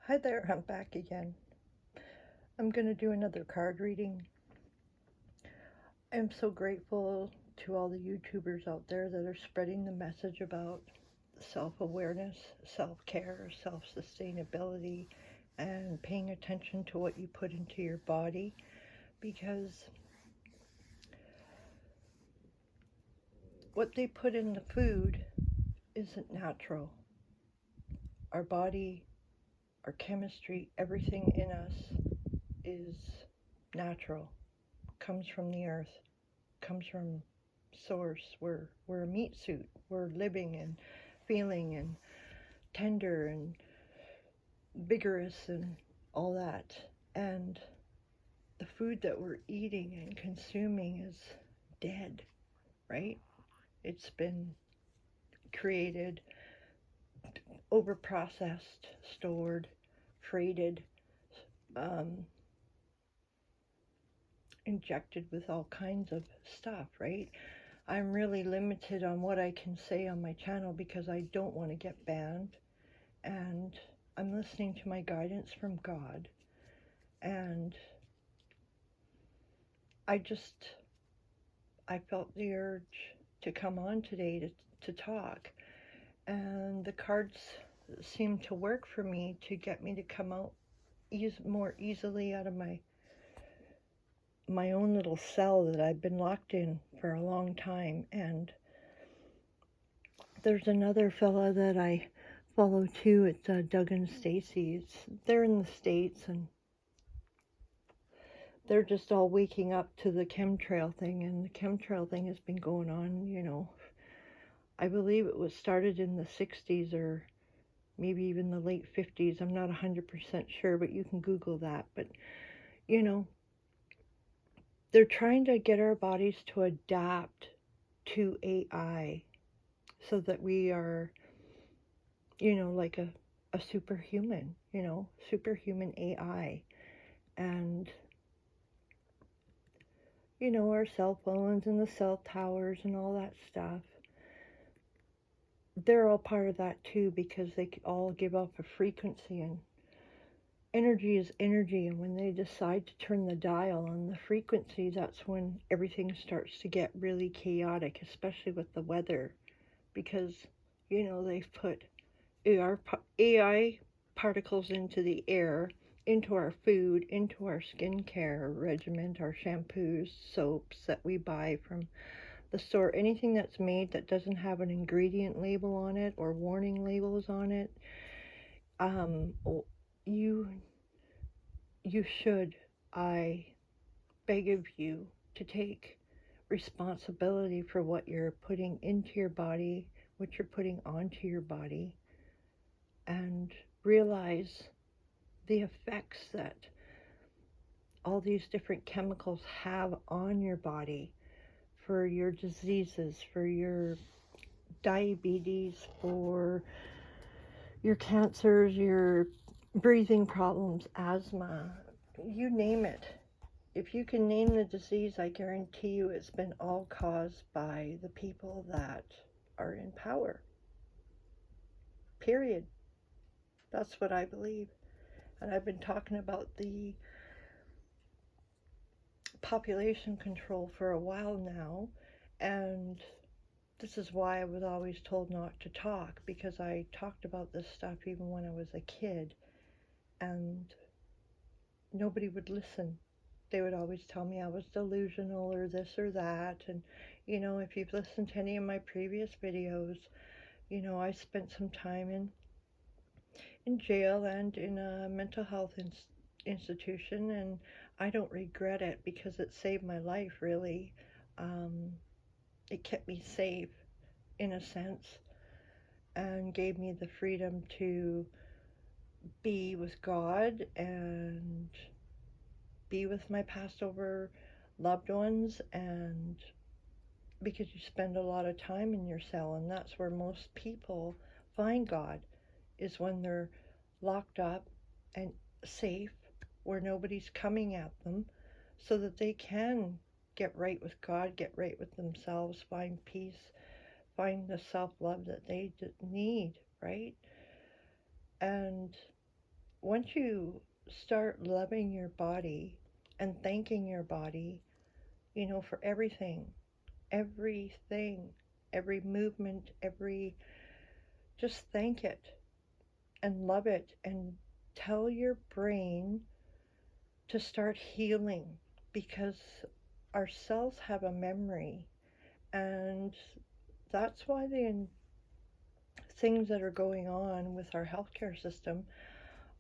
Hi there, I'm back again. I'm going to do another card reading. I'm so grateful to all the YouTubers out there that are spreading the message about self awareness, self care, self sustainability, and paying attention to what you put into your body because what they put in the food isn't natural. Our body, our chemistry, everything in us is natural, comes from the earth, comes from source. We're a meat suit. We're living and feeling and tender and vigorous and all that. And the food that we're eating and consuming is dead, right? It's been created, over processed, stored, freighted, um, injected with all kinds of stuff, right? I'm really limited on what I can say on my channel because I don't want to get banned. And I'm listening to my guidance from God. And I just, I felt the urge to come on today to talk. And the cards seemed to work for me to get me to come out more easily out of my own little cell that I've been locked in for a long time. And there's another fella that I follow too. It's Doug and Stacy. They're in the States, and they're just all waking up to the chemtrail thing, and the chemtrail thing has been going on, I believe it was started in the 60s or maybe even the late 50s. I'm not 100% sure, but you can Google that. But, you know, they're trying to get our bodies to adapt to AI so that we are, like a superhuman, superhuman AI. And our cell phones and the cell towers and all that stuff, they're all part of that too, because they all give off a frequency, and energy is energy. And when they decide to turn the dial on the frequency, that's when everything starts to get really chaotic, especially with the weather, because they've put AI particles into the air, into our food, into our skincare regimen, our shampoos, soaps that we buy from the store. Anything that's made that doesn't have an ingredient label on it or warning labels on it, um, you you should, I beg of you, to take responsibility for what you're putting into your body, what you're putting onto your body, and realize the effects that all these different chemicals have on your body, for your diseases, for your diabetes, for your cancers, your breathing problems, asthma, you name it. If you can name the disease, I guarantee you it's been all caused by the people that are in power. Period. That's what I believe. And I've been talking about the population control for a while now, and this is why I was always told not to talk, because I talked about this stuff even when I was a kid, and nobody would listen. They would always tell me I was delusional or this or that. And, if you've listened to any of my previous videos, I spent some time in jail and in a mental health institution, and I don't regret it because it saved my life, really. Um, it kept me safe in a sense and gave me the freedom to be with God and be with my passed over loved ones. And because you spend a lot of time in your cell, and that's where most people find God, is when they're locked up and safe, where nobody's coming at them, so that they can get right with God, get right with themselves, find peace, find the self-love that they need, right? And once you start loving your body and thanking your body, for everything, every movement, just thank it and love it and tell your brain to start healing, because our cells have a memory, and that's why the things that are going on with our healthcare system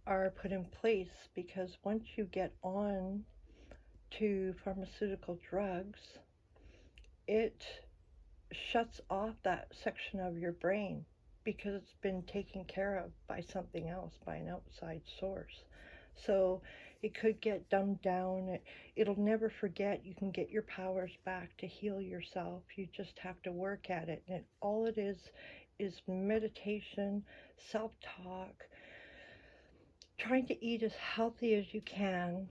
are put in place, because once you get on to pharmaceutical drugs, it shuts off that section of your brain because it's been taken care of by something else, by an outside source. So it could get dumbed down. It'll never forget. You can get your powers back to heal yourself. You just have to work at it. And all it is meditation, self-talk, trying to eat as healthy as you can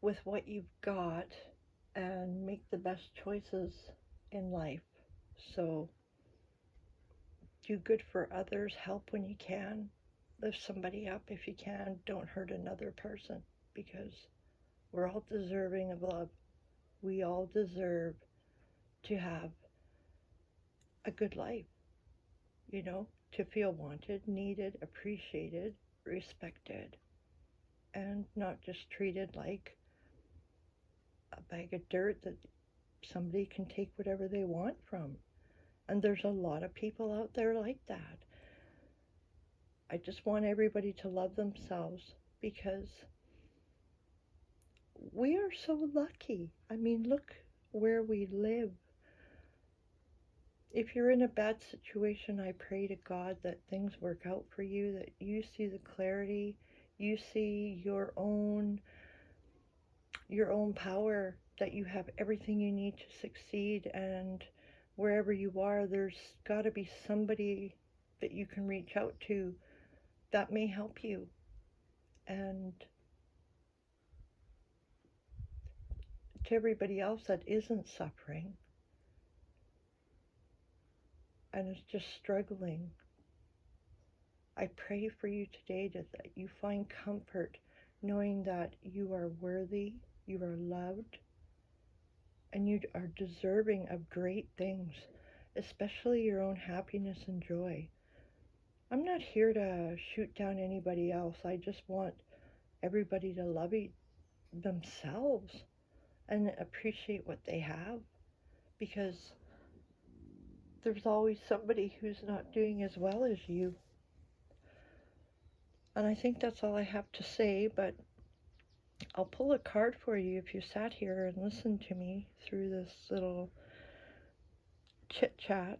with what you've got and make the best choices in life. So do good for others, help when you can, lift somebody up if you can, don't hurt another person, because we're all deserving of love. We all deserve to have a good life, to feel wanted, needed, appreciated, respected, and not just treated like a bag of dirt that somebody can take whatever they want from. And there's a lot of people out there like that. I just want everybody to love themselves, because we are so lucky. I mean, look where we live. If you're in a bad situation, I pray to God that things work out for you, that you see the clarity, you see your own power, that you have everything you need to succeed, and wherever you are, there's got to be somebody that you can reach out to that may help you. And to everybody else that isn't suffering and is just struggling, I pray for you today that you find comfort knowing that you are worthy, you are loved, and you are deserving of great things, especially your own happiness and joy. I'm not here to shoot down anybody else. I just want everybody to love themselves and appreciate what they have, because there's always somebody who's not doing as well as you. And I think that's all I have to say, but I'll pull a card for you if you sat here and listened to me through this little chit-chat.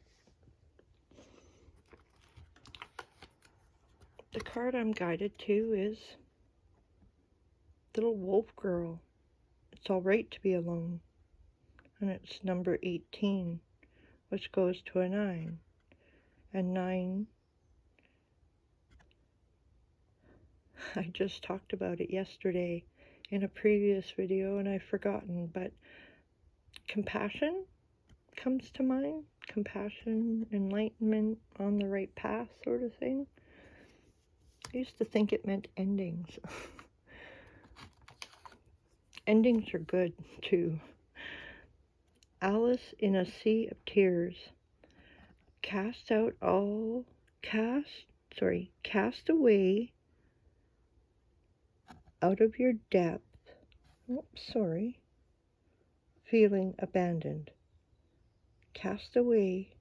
The card I'm guided to is Little Wolf Girl. It's all right to be alone. And it's number 18, which goes to a 9. And 9, I just talked about it yesterday in a previous video and I've forgotten, but compassion comes to mind. Compassion, enlightenment, on the right path sort of thing. I used to think it meant endings. Endings are good too. Alice in a sea of tears. Cast away out of your depth. Feeling abandoned. Cast away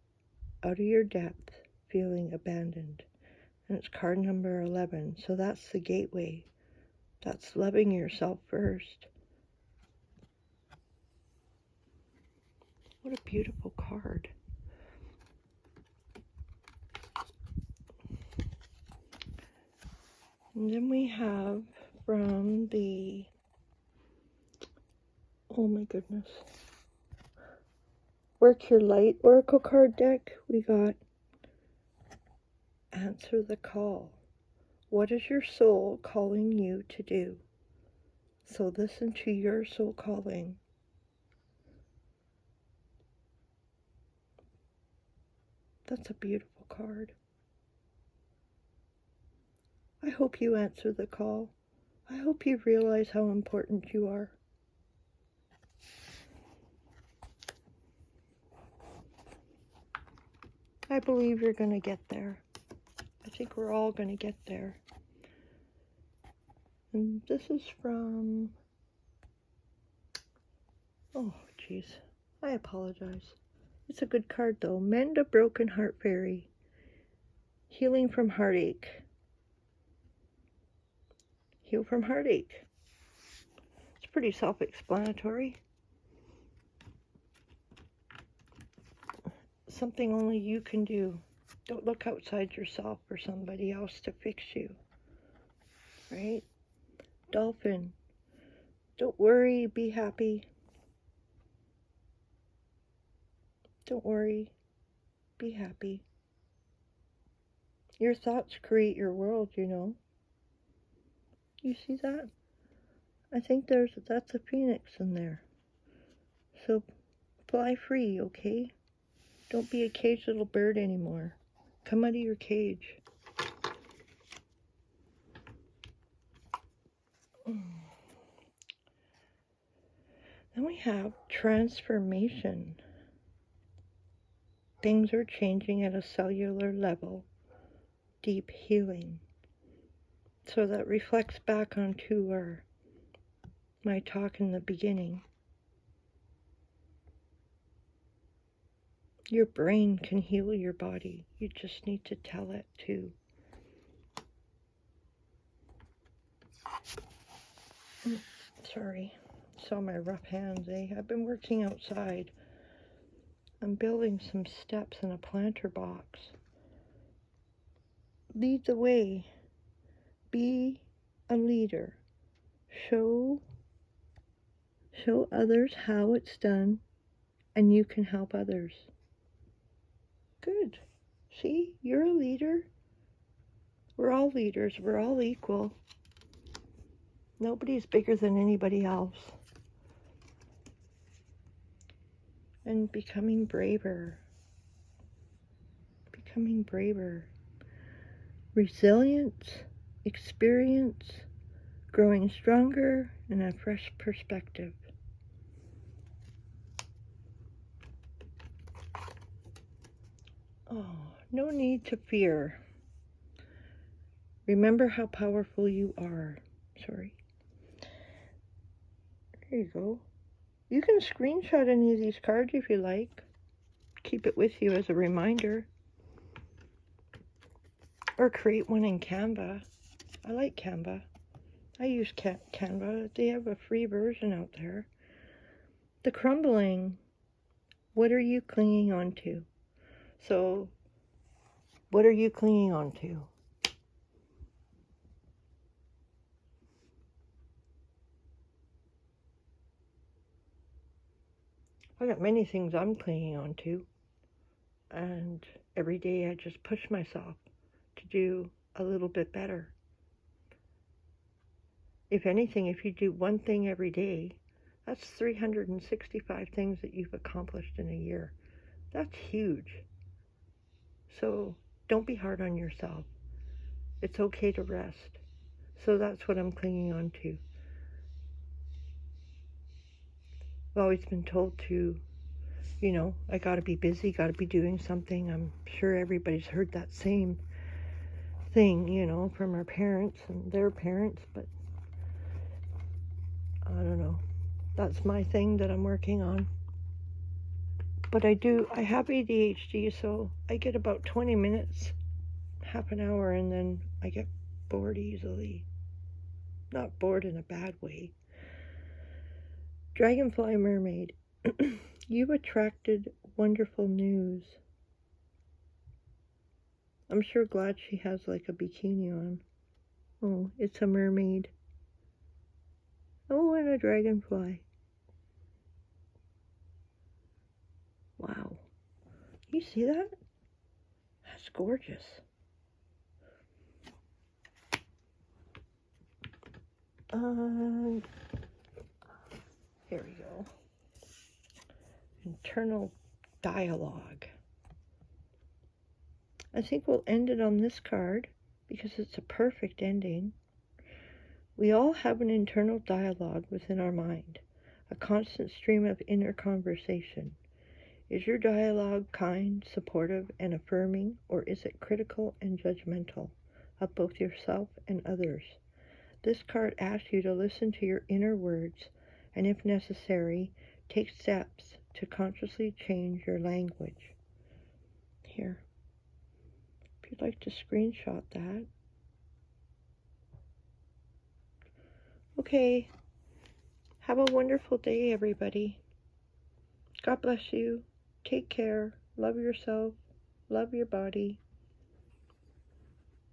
out of your depth, feeling abandoned. And it's card number 11. So that's the gateway. That's loving yourself first. What a beautiful card. And then we have from the, oh my goodness, Work Your Light Oracle card deck, we got Answer the Call. What is your soul calling you to do? So listen to your soul calling. That's a beautiful card. I hope you answer the call. I hope you realize how important you are. I believe you're going to get there. I think we're all going to get there. And this is from, oh, jeez, I apologize. It's a good card, though. Mend a Broken Heart Fairy. Healing from Heartache. Heal from heartache. It's pretty self-explanatory. Something only you can do. Don't look outside yourself for somebody else to fix you. Right? Dolphin. Don't worry, be happy. Don't worry, be happy. Your thoughts create your world, you know. You see that? I think that's a phoenix in there. So fly free, okay? Don't be a caged little bird anymore. Come out of your cage. Then we have transformation. Things are changing at a cellular level. Deep healing. So that reflects back onto my talk in the beginning. Your brain can heal your body. You just need to tell it to. Sorry. Saw my rough hands, eh? I've been working outside. I'm building some steps in a planter box. Lead the way. Be a leader. Show others how it's done, and you can help others. Good. See, you're a leader. We're all leaders. We're all equal. Nobody's bigger than anybody else. And becoming braver. Becoming braver. Resilience, experience, growing stronger, and a fresh perspective. Oh, no need to fear. Remember how powerful you are. Sorry. There you go. You can screenshot any of these cards if you like. Keep it with you as a reminder. Or create one in Canva. I like Canva. I use Canva. They have a free version out there. The crumbling. What are you clinging on to? So, what are you clinging on to? I got many things I'm clinging on to. And every day I just push myself to do a little bit better. If anything, if you do one thing every day, that's 365 things that you've accomplished in a year. That's huge. So don't be hard on yourself. It's okay to rest. So that's what I'm clinging on to. I've always been told to, I gotta be busy, gotta be doing something. I'm sure everybody's heard that same thing, from our parents and their parents, but I don't know. That's my thing that I'm working on. But I have ADHD, so I get about 20 minutes, half an hour, and then I get bored easily. Not bored in a bad way. Dragonfly Mermaid. You've attracted wonderful news. I'm sure glad she has like a bikini on. Oh, it's a mermaid. Oh, and a dragonfly. Wow. You see that? That's gorgeous. Here we go. Internal dialogue. I think we'll end it on this card because it's a perfect ending. We all have an internal dialogue within our mind, a constant stream of inner conversation. Is your dialogue kind, supportive, and affirming, or is it critical and judgmental of both yourself and others? This card asks you to listen to your inner words and, if necessary, take steps to consciously change your language. Here, if you'd like to screenshot that. Okay, have a wonderful day, everybody. God bless you. Take care. Love yourself. Love your body.